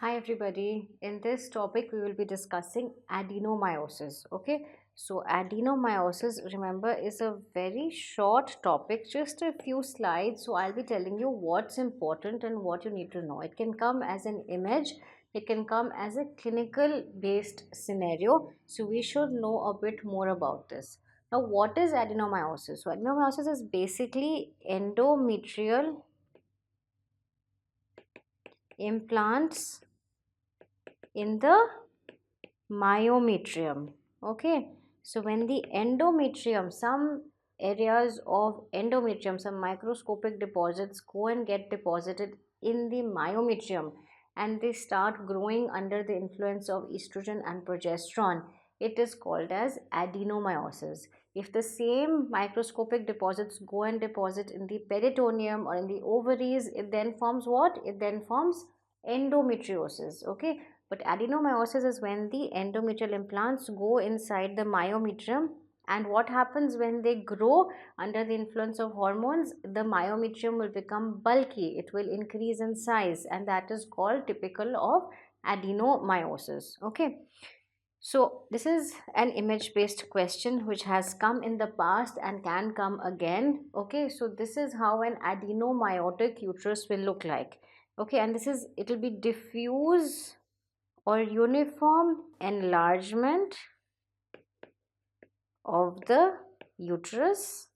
Hi everybody. In this topic we will be discussing adenomyosis. Okay, so adenomyosis, remember, is a very short topic, just a few slides. So I'll be telling you what's important and what you need to know. It can come as an image, it can come as a clinical based scenario. So we should know a bit more about this. Now, what is adenomyosis? So adenomyosis is basically endometrial implants in the myometrium. Okay, so when the endometrium, some areas of endometrium, some microscopic deposits go and get deposited in the myometrium, and they start growing under the influence of estrogen and progesterone, it is called as adenomyosis. If the same microscopic deposits go and deposit in the peritoneum or in the ovaries, it then forms what? It then forms endometriosis. Okay, but adenomyosis is when the endometrial implants go inside the myometrium, and what happens when they grow under the influence of hormones? The myometrium will become bulky, it will increase in size, and that is called typical of adenomyosis. Okay, so this is an image based question which has come in the past and can come again. Okay, so this is how an adenomyotic uterus will look like. Okay, and this is, it will be diffuse or uniform enlargement of the uterus,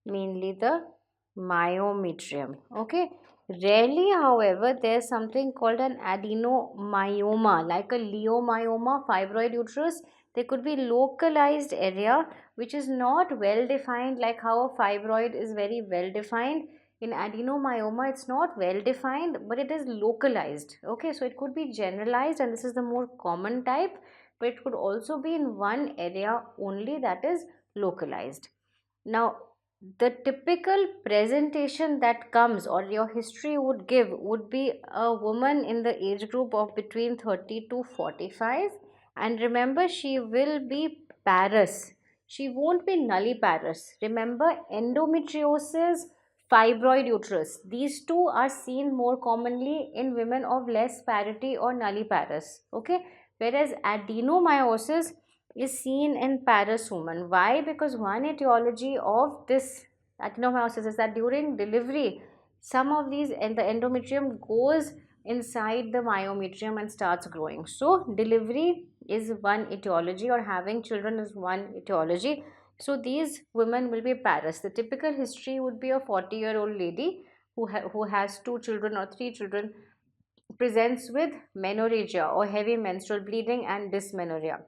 mainly the myometrium. Okay, rarely, however, there's something called an adenomyoma, like a leiomyoma, fibroid uterus. There could be localized area which is not well defined, like how a fibroid is very well defined. In adenomyoma, it's not well defined, but it is localized. Okay, so it could be generalized, and this is the more common type, but it could also be in one area only, that is localized. Now, the typical presentation that comes or your history would give would be a woman in the age group of between 30 to 45, and remember, she will be parous. She won't be nulliparous. Remember, endometriosis, fibroid uterus, these two are seen more commonly in women of less parity or nulliparous. Okay, whereas adenomyosis is seen in Paris women. Why? Because one etiology of this adenomyosis is that during delivery, some of these and the endometrium goes inside the myometrium and starts growing. So delivery is one etiology, or having children is one etiology. So these women will be Paris. The typical history would be a 40-year-old lady who has two children or three children, presents with menorrhagia or heavy menstrual bleeding and dysmenorrhea.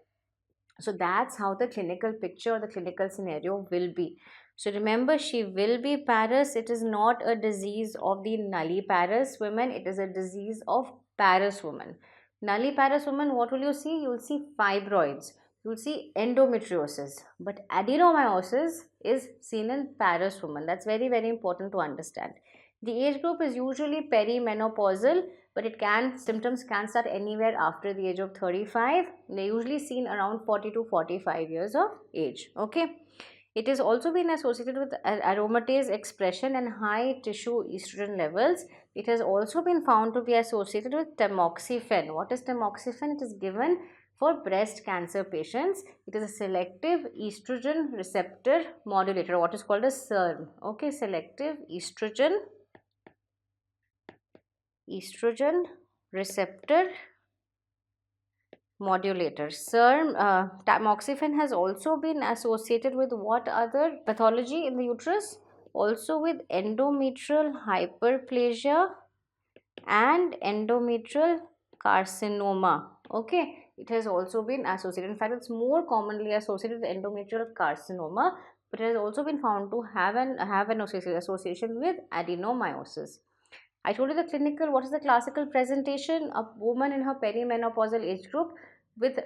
So that's how the clinical picture or the clinical scenario will be. So remember, she will be Paris. It is not a disease of the nulliparous women, it is a disease of Paris women. Nulliparous women, what will you see? You will see fibroids, you will see endometriosis, but adenomyosis is seen in Paris women. That's very, very important to understand. The age group is usually perimenopausal, but it can, symptoms can start anywhere after the age of 35. They're usually seen around 40 to 45 years of age. Okay, it has also been associated with aromatase expression and high tissue estrogen levels. It has also been found to be associated with tamoxifen. What is tamoxifen? It is given for breast cancer patients. It is a selective estrogen receptor modulator, what is called a SERM. Okay, selective estrogen receptor modulator. SERM, tamoxifen has also been associated with what other pathology in the uterus? Also with endometrial hyperplasia and endometrial carcinoma. Okay, it has also been associated. In fact, it's more commonly associated with endometrial carcinoma, but it has also been found to have an association with adenomyosis. I told you the clinical, what is the classical presentation? A woman in her perimenopausal age group with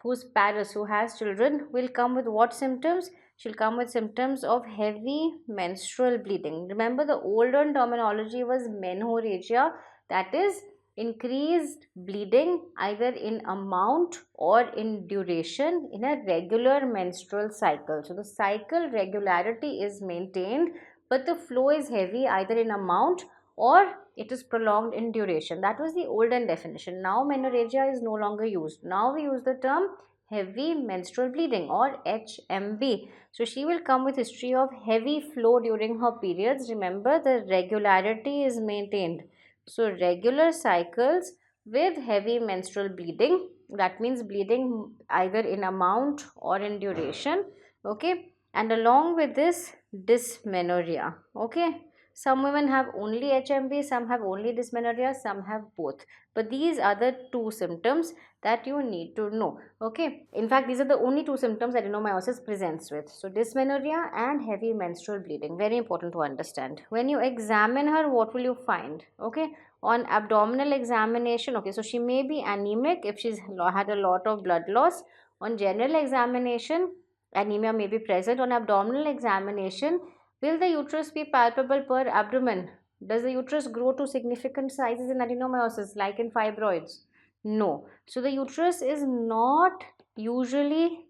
who's Paris, who has children, will come with what symptoms? She'll come with symptoms of heavy menstrual bleeding. Remember, the older terminology was menorrhagia, that is increased bleeding either in amount or in duration in a regular menstrual cycle. So the cycle regularity is maintained, but the flow is heavy either in amount or it is prolonged in duration. That was the olden definition. Now menorrhagia is no longer used. Now we use the term heavy menstrual bleeding or HMB. So she will come with history of heavy flow during her periods. Remember, the regularity is maintained. So regular cycles with heavy menstrual bleeding, that means bleeding either in amount or in duration, okay, and along with this dysmenorrhea, okay. Some women have only HMB, some have only dysmenorrhea, some have both, but these are the two symptoms that you need to know, okay. In fact, these are the only two symptoms adenomyosis presents with. So dysmenorrhea and heavy menstrual bleeding, very important to understand. When you examine her, what will you find? Okay, on abdominal examination, okay, so she may be anemic if she's had a lot of blood loss. On general examination, anemia may be present. On abdominal examination, will the uterus be palpable per abdomen? Does the uterus grow to significant sizes in adenomyosis like in fibroids? No. So the uterus is not usually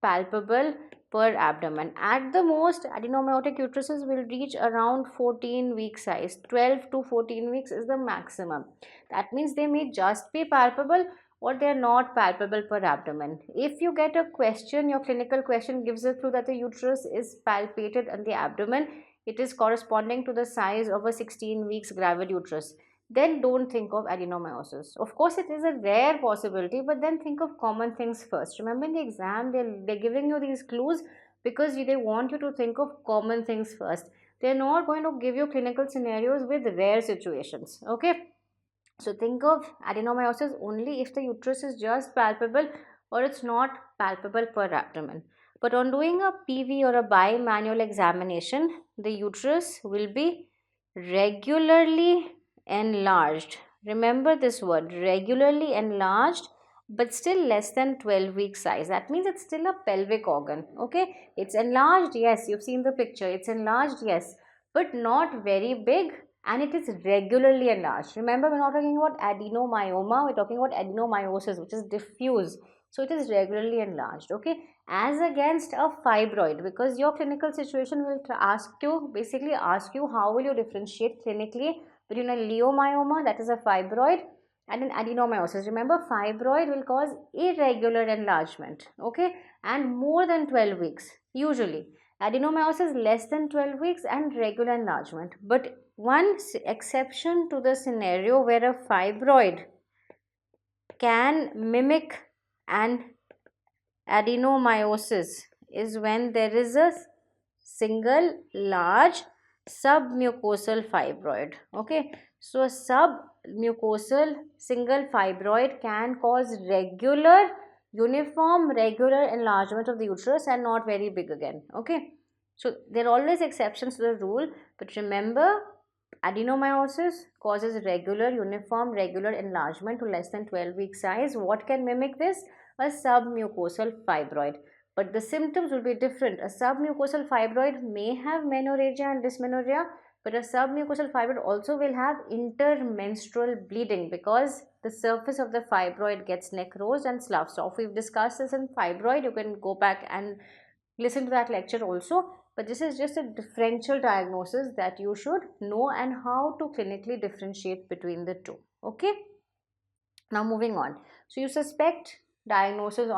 palpable per abdomen. At the most, adenomyotic uteruses will reach around 14 week size. 12 to 14 weeks is the maximum. That means they may just be palpable or they are not palpable per abdomen. If you get a question, your clinical question gives a clue that the uterus is palpated in the abdomen, it is corresponding to the size of a 16 weeks gravid uterus, then don't think of adenomyosis. Of course, it is a rare possibility, but then think of common things first. Remember, in the exam, they're giving you these clues because they want you to think of common things first. They're not going to give you clinical scenarios with rare situations, okay. So think of adenomyosis only if the uterus is just palpable or it's not palpable per abdomen. But on doing a PV or a bimanual examination, the uterus will be regularly enlarged. Remember this word, regularly enlarged, but still less than 12 week size. That means it's still a pelvic organ. Okay, it's enlarged, yes, you've seen the picture, it's enlarged, yes, but not very big, and it is regularly enlarged. Remember, we're not talking about adenomyoma, we're talking about adenomyosis, which is diffuse. So it is regularly enlarged, okay, as against a fibroid, because your clinical situation will basically ask you how will you differentiate clinically between a leiomyoma, that is a fibroid, and an adenomyosis. Remember, fibroid will cause irregular enlargement, okay, and more than 12 weeks usually. Adenomyosis less than 12 weeks and regular enlargement. But one exception to the scenario where a fibroid can mimic an adenomyosis is when there is a single large submucosal fibroid. Okay, so a submucosal single fibroid can cause uniform regular enlargement of the uterus and not very big again. Okay, so there are always exceptions to the rule, but remember, adenomyosis causes uniform regular enlargement to less than 12 week size. What can mimic this? A submucosal fibroid. But the symptoms will be different. A submucosal fibroid may have menorrhagia and dysmenorrhea, but a submucosal fibroid also will have intermenstrual bleeding because the surface of the fibroid gets necrosed and sloughed. So if we've discussed this in fibroid, you can go back and listen to that lecture also. But this is just a differential diagnosis that you should know and how to clinically differentiate between the two. Okay. Now moving on. So you suspect diagnosis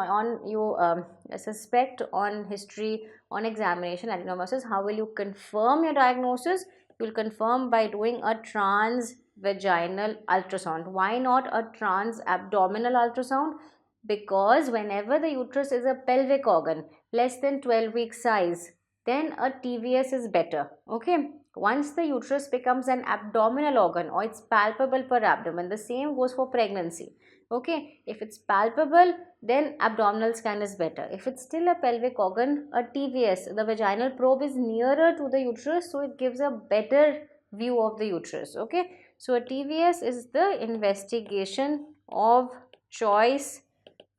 suspect on history, on examination adenomyosis. How will you confirm your diagnosis? You will confirm by doing a transvaginal ultrasound. Why not a transabdominal ultrasound? Because whenever the uterus is a pelvic organ less than 12 week size, then a TVS is better. Okay, once the uterus becomes an abdominal organ or it's palpable per abdomen, the same goes for pregnancy. Okay, if it's palpable, then abdominal scan is better. If it's still a pelvic organ, a TVS, the vaginal probe, is nearer to the uterus, so it gives a better view of the uterus. Okay, so a TVS is the investigation of choice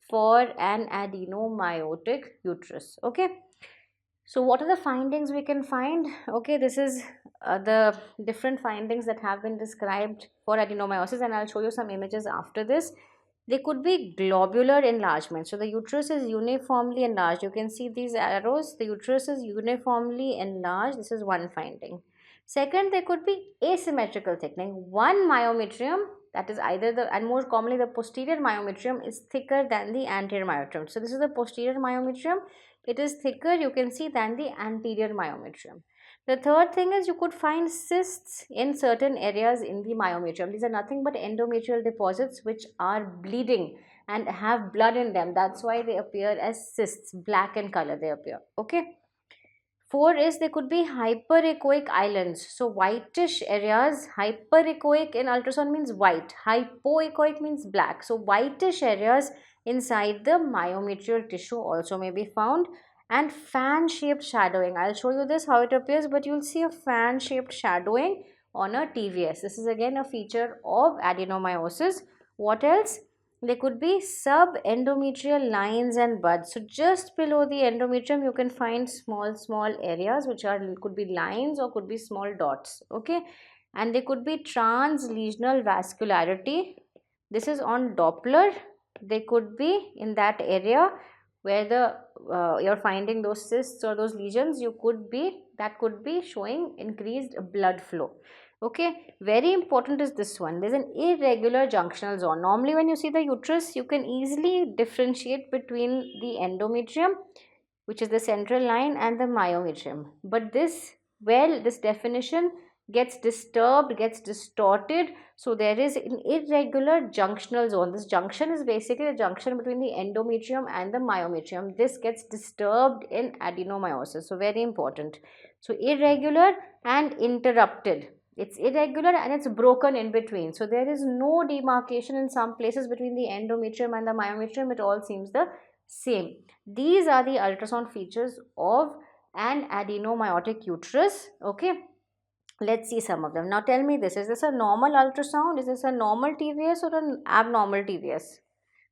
for an adenomyotic uterus. Okay, so what are the findings we can find? Okay, this is the different findings that have been described for adenomyosis, and I'll show you some images after this. They could be globular enlargement. So the uterus is uniformly enlarged. You can see these arrows. The uterus is uniformly enlarged. This is one finding. Second, there could be asymmetrical thickening. One myometrium, that is either the, and more commonly the posterior myometrium, is thicker than the anterior myometrium. So this is the posterior myometrium. It is thicker, you can see, than the anterior myometrium. The third thing is you could find cysts in certain areas in the myometrium. These are nothing but endometrial deposits which are bleeding and have blood in them. That's why they appear as cysts, black in color they appear. Okay. Four is there could be hyperechoic islands. So whitish areas, hyperechoic in ultrasound means white, hypoechoic means black. So whitish areas inside the myometrial tissue also may be found. And fan shaped shadowing. I'll show you this how it appears, but you'll see a fan shaped shadowing on a TVS. This is again a feature of adenomyosis. What else? There could be subendometrial lines and buds. So just below the endometrium you can find small areas which are could be lines or could be small dots. Okay, and there could be translesional vascularity. This is on Doppler. They could be in that area where the you're finding those cysts or those lesions. You could be, that could be showing increased blood flow. Okay, very important is this one. There's an irregular junctional zone. Normally when you see the uterus, you can easily differentiate between the endometrium, which is the central line, and the myometrium. But this, well, this definition gets disturbed, gets distorted. So there is an irregular junctional zone. This junction is basically the junction between the endometrium and the myometrium. This gets disturbed in adenomyosis. So very important. So irregular and interrupted. It's irregular and it's broken in between. So there is no demarcation in some places between the endometrium and the myometrium. It all seems the same. These are the ultrasound features of an adenomyotic uterus. Okay, let's see some of them. Now tell me this, is this a normal ultrasound? Is this a normal TVS or an abnormal TVS?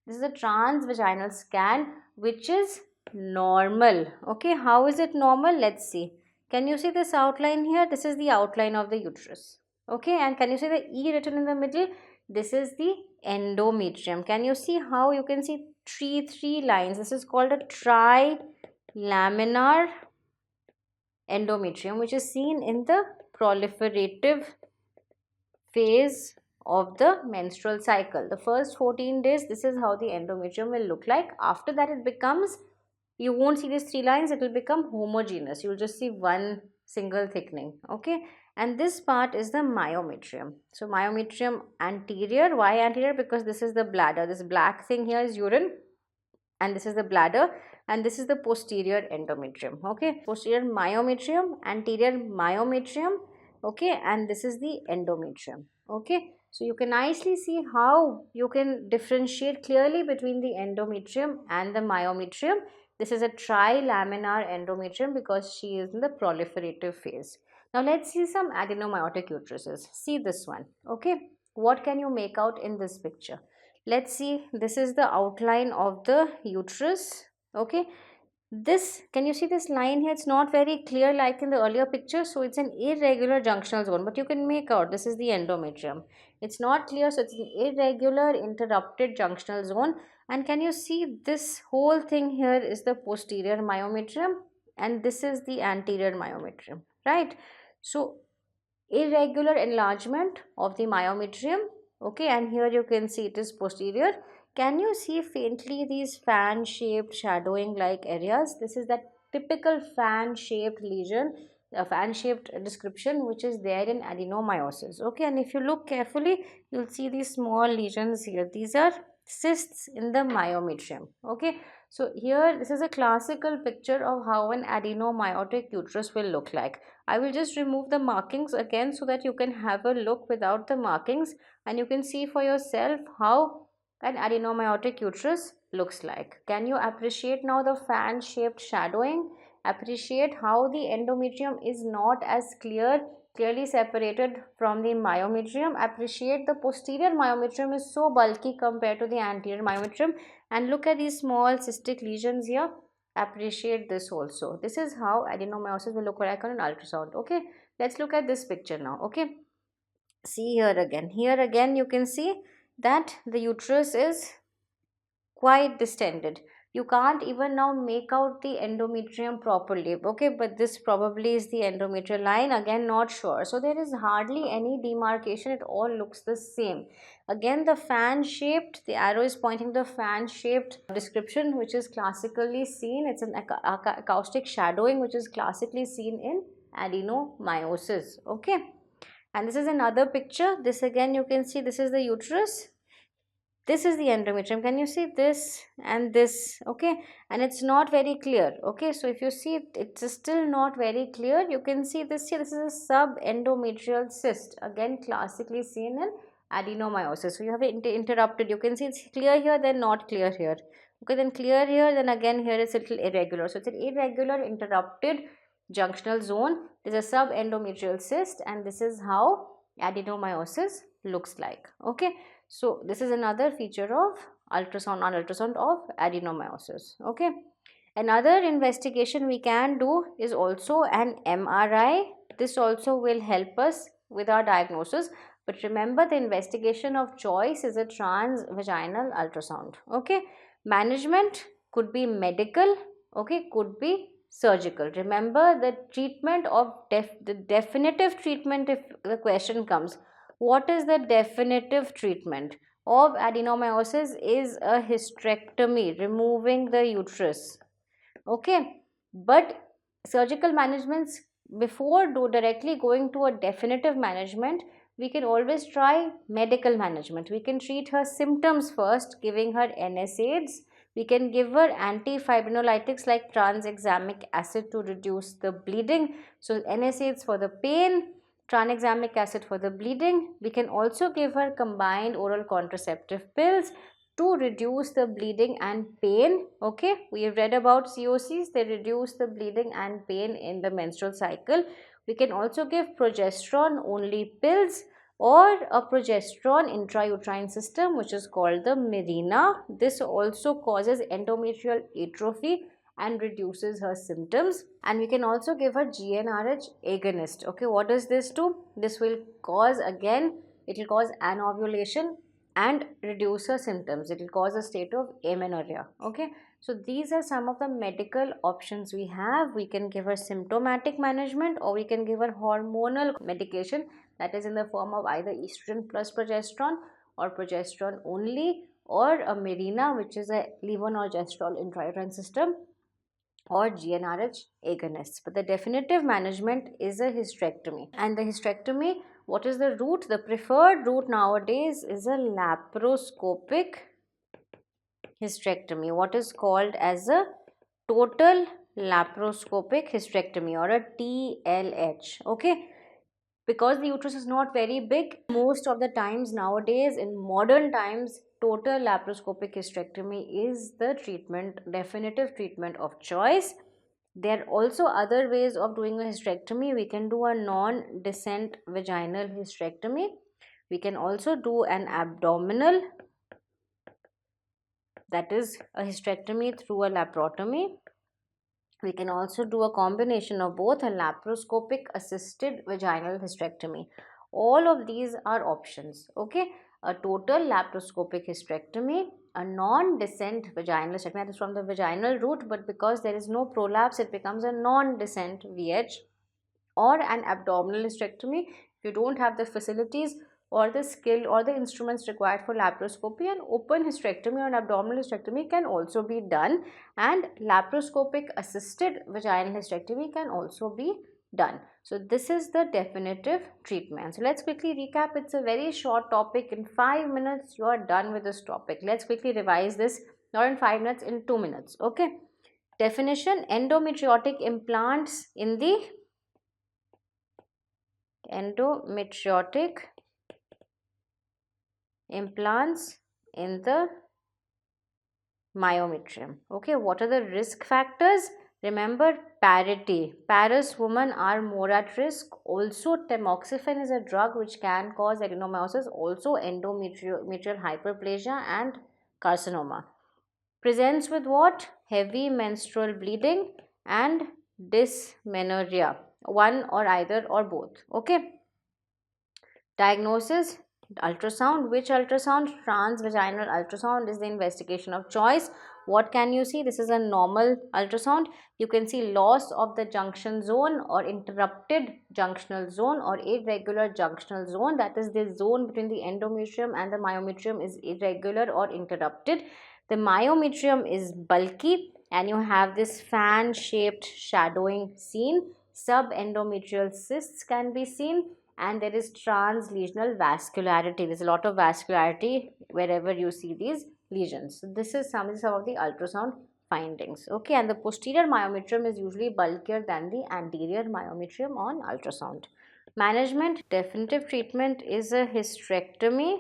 This is a transvaginal scan which is normal. Okay, how is it normal? Let's see. Can you see this outline here? This is the outline of the uterus. Okay, and can you see the E written in the middle? This is the endometrium. Can you see how you can see three lines? This is called a trilaminar endometrium, which is seen in the proliferative phase of the menstrual cycle. The first 14 days, this is how the endometrium will look like. After that, it becomes, you won't see these three lines, it will become homogeneous. You'll just see one single thickening. Okay, and this part is the myometrium. So myometrium anterior. Why anterior? Because this is the bladder. This black thing here is urine, and this is the bladder, and this is the posterior endometrium. Okay, posterior myometrium, anterior myometrium. Okay, and this is the endometrium. Okay, so you can nicely see how you can differentiate clearly between the endometrium and the myometrium. This is a trilaminar endometrium because she is in the proliferative phase. Now let's see some adenomyotic uteruses. See this one. Okay, what can you make out in this picture? Let's see, this is the outline of the uterus. Okay, this, can you see this line here? It's not very clear like in the earlier picture, so it's an irregular junctional zone, but you can make out this is the endometrium. It's not clear, so it's an irregular interrupted junctional zone. And can you see this whole thing here is the posterior myometrium, and this is the anterior myometrium, right? So irregular enlargement of the myometrium. Okay, and here you can see it is posterior. Can you see faintly these fan shaped shadowing like areas? This is that typical fan shaped lesion, a fan shaped description which is there in adenomyosis. Okay, and if you look carefully, you'll see these small lesions here. These are cysts in the myometrium. Okay, so here this is a classical picture of how an adenomyotic uterus will look like. I will just remove the markings again so that you can have a look without the markings, and you can see for yourself how an adenomyotic uterus looks like. Can you appreciate now the fan shaped shadowing? Appreciate how the endometrium is not as clearly separated from the myometrium. Appreciate the posterior myometrium is so bulky compared to the anterior myometrium, and look at these small cystic lesions here. Appreciate this also. This is how adenomyosis will look like on an ultrasound. Okay, let's look at this picture now. Okay, see here again. Here again you can see that the uterus is quite distended. You can't even now make out the endometrium properly, okay, but this probably is the endometrial line, again not sure. So there is hardly any demarcation, it all looks the same. Again, the fan shaped, the arrow is pointing the fan shaped description, which is classically seen, it's an acoustic shadowing which is classically seen in adenomyosis, okay. And this is another picture, this again you can see, this is the uterus, this is the endometrium, can you see this and this, okay, and it's not very clear, okay. So if you see it's still not very clear, you can see this here, this is a subendometrial cyst, again classically seen in adenomyosis. So you have it interrupted, you can see it's clear here then not clear here, okay, then clear here, then again here it's a little irregular. So it's an irregular interrupted junctional zone, there's a subendometrial cyst, and this is how adenomyosis looks like, okay. So this is another feature of ultrasound, non-ultrasound of adenomyosis, okay. Another investigation we can do is also an MRI. This also will help us with our diagnosis, but remember the investigation of choice is a transvaginal ultrasound, okay. Management could be medical, okay, could be surgical. Remember the treatment of the definitive treatment, if the question comes, what is the definitive treatment of adenomyosis, is a hysterectomy, removing the uterus, okay. But surgical managements, before directly going to a definitive management, we can always try medical management. We can treat her symptoms first, giving her NSAIDs. We can give her antifibrinolytics like tranexamic acid to reduce the bleeding. So NSAIDs for the pain, tranexamic acid for the bleeding. We can also give her combined oral contraceptive pills to reduce the bleeding and pain, okay. We have read about COCs, they reduce the bleeding and pain in the menstrual cycle. We can also give progesterone only pills or a progesterone intrauterine system, which is called the Mirena. This also causes endometrial atrophy and reduces her symptoms. And we can also give her GnRH agonist, okay. What does this do? This will cause, again, it will cause anovulation and reduce her symptoms. It will cause a state of amenorrhea, okay. So these are some of the medical options we have. We can give her symptomatic management, or we can give her hormonal medication, that is in the form of either estrogen plus progesterone or progesterone only, or a Mirena, which is a levonorgestrel intrauterine system, or GnRH agonists. But the definitive management is a hysterectomy. And the hysterectomy, what is the route? The preferred route nowadays is a laparoscopic hysterectomy, what is called as a total laparoscopic hysterectomy, or a TLH, okay. Because the uterus is not very big, most of the times nowadays in modern times, total laparoscopic hysterectomy is the treatment, definitive treatment of choice. There are also other ways of doing a hysterectomy. We can do a non-descent vaginal hysterectomy. We can also do an abdominal, that is a hysterectomy through a laparotomy. We can also do a combination of both, a laparoscopic assisted vaginal hysterectomy. All of these are options, okay. A total laparoscopic hysterectomy, a non-descent vaginal hysterectomy, that is from the vaginal route, but because there is no prolapse, it becomes a non-descent VH, or an abdominal hysterectomy. If you don't have the facilities or the skill or the instruments required for laparoscopy, an open hysterectomy or an abdominal hysterectomy can also be done, and laparoscopic assisted vaginal hysterectomy can also be done. So this is the definitive treatment. So let's quickly recap. It's a very short topic. In 5 minutes you are done with this topic. Let's quickly revise this, not in 5 minutes, in 2 minutes, okay. Definition: endometriotic implants in the endometriotic implants in the myometrium, okay. What are the risk factors? Remember, parity, Paris women are more at risk. Also, tamoxifen is a drug which can cause adenomyosis, also endometrial hyperplasia and carcinoma. Presents with what? Heavy menstrual bleeding and dysmenorrhea, one or either or both, okay. Diagnosis: Ultrasound. Which ultrasound? Transvaginal ultrasound is the investigation of choice. What can you see? This is a normal ultrasound. You can see loss of the junction zone or interrupted junctional zone or irregular junctional zone. That is, the zone between the endometrium and the myometrium is irregular or interrupted. The myometrium is bulky and you have this fan shaped shadowing seen. Subendometrial cysts can be seen, and there is translesional vascularity. There's a lot of vascularity wherever you see these lesions. So this is some of the ultrasound findings. Okay, and the posterior myometrium is usually bulkier than the anterior myometrium on ultrasound. Management, definitive treatment is a hysterectomy.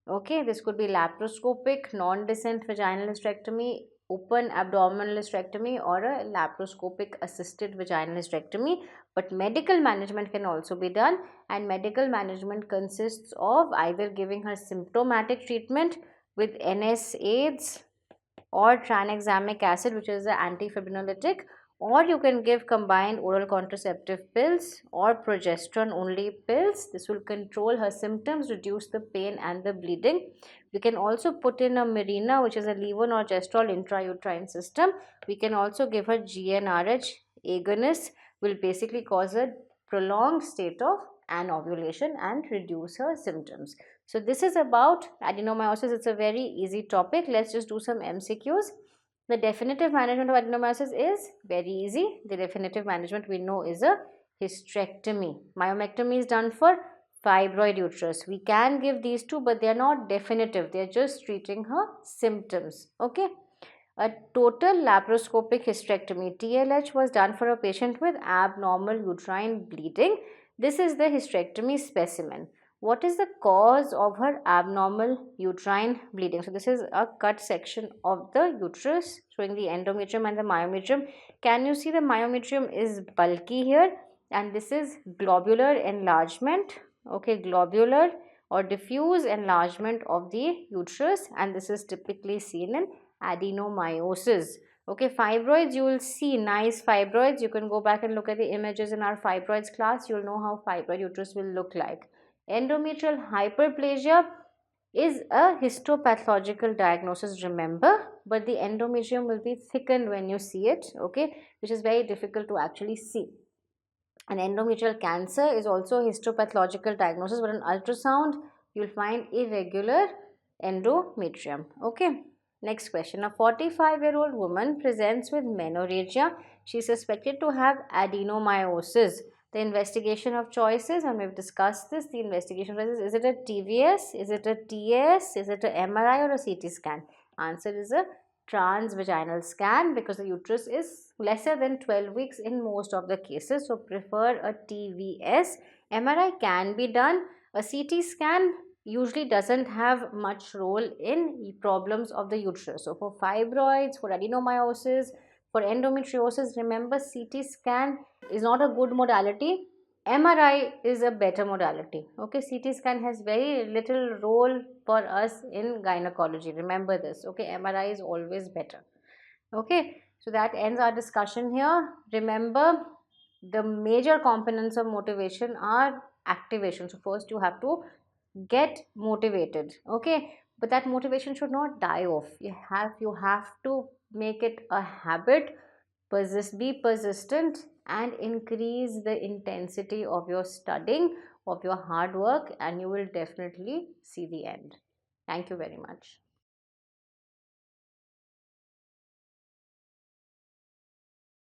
Okay, this could be laparoscopic, non-descent vaginal hysterectomy, open abdominal hysterectomy, or a laparoscopic assisted vaginal hysterectomy. But medical management can also be done, and medical management consists of either giving her symptomatic treatment with NSAIDs or tranexamic acid, which is an antifibrinolytic, or you can give combined oral contraceptive pills or progesterone only pills. This will control her symptoms, reduce the pain and the bleeding. We can also put in a Mirena, which is a levonorgestrel intrauterine system. We can also give her GnRH agonist, will basically cause a prolonged state of anovulation and reduce her symptoms. So this is about adenomyosis. It's a very easy topic. Let's just do some MCQs. The definitive management of adenomyosis is very easy. The definitive management we know is a hysterectomy. Myomectomy is done for fibroid uterus. We can give these two, but they are not definitive. They are just treating her symptoms. Okay. A total laparoscopic hysterectomy, TLH, was done for a patient with abnormal uterine bleeding. This is the hysterectomy specimen. What is the cause of her abnormal uterine bleeding? So this is a cut section of the uterus showing the endometrium and the myometrium. Can you see the myometrium is bulky here, and this is globular enlargement. Okay, globular or diffuse enlargement of the uterus, and this is typically seen in adenomyosis. Okay, fibroids, you will see nice fibroids. You can go back and look at the images in our fibroids class. You'll know how fibroid uterus will look like. Endometrial hyperplasia is a histopathological diagnosis, remember, but the endometrium will be thickened when you see it, okay, which is very difficult to actually see. An endometrial cancer is also a histopathological diagnosis, but on ultrasound you'll find irregular endometrium. Okay, next question. A 45-year-old woman presents with menorrhagia. She is suspected to have adenomyosis. The investigation of choices, and we've discussed this, the investigation of choices, is it a TVS, is it a TAS, is it a MRI or a CT scan? Answer is a transvaginal scan, because the uterus is lesser than 12 weeks in most of the cases, so prefer a TVS. MRI can be done. A CT scan usually doesn't have much role in problems of the uterus. So for fibroids, for adenomyosis, for endometriosis, remember CT scan is not a good modality. MRI is a better modality. Okay, CT scan has very little role for us in gynecology. Remember this. Okay, MRI is always better. Okay, so that ends our discussion here. Remember, the major components of motivation are activation. So first you have to get motivated. Okay, but that motivation should not die off. You have to make it a habit. Be persistent and increase the intensity of your studying, of your hard work, and you will definitely see the end. Thank you very much.